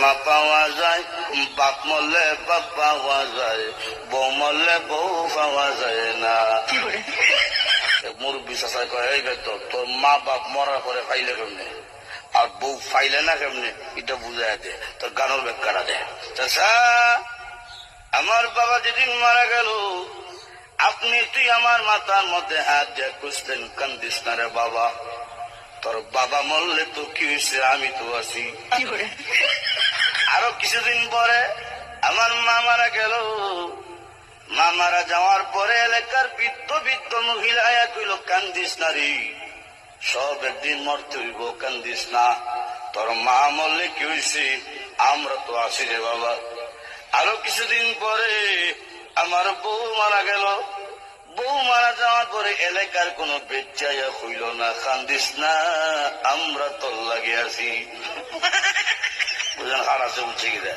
মা পাওয়া যায়, বাপ মরলে বাপ পাওয়া যায়, বউ মরলে বউ পাওয়া যায় না। মুরব্বী চাষা কয়, এই বেত তোর মা বাপ মরার পরে পাইলে কেমনে আর বউ পাইলে না কেমনে, এটা বুঝাই দে, তোর গানের ব্যাখ্যাটা দে। চাষা, আমার বাবা যেদিন মারা গেল, আপনি তুই আমার মাথার মধ্যে হাত দিয়ে খুঁজতেন, কান্দিস না রে বাবা, তোর বাবা মরলে তো কি হয়েছে, আমি তো আছি। আরো কিছুদিন পরে আমার মা মারা গেল। মা মারা যাওয়ার পরে এলাকার বৃদ্ধ বৃদ্ধ মহিলা আয়া কইল, কান্দিস না রে, সব একদিন মরতে হইব, কান্দিস না, তোর মা মরলে কি হয়েছে, আমরা তো আছি রে বাবা। আরো কিছুদিন পরে আমার বউ মারা গেল। বউ মারা যাওয়ার পরে এলাকার কোন বেচাইয়া হইল না, কান্দিস না, আমরা তোর লাগে আছি। বুঝলেন, হার আছে উঠছে গিয়ে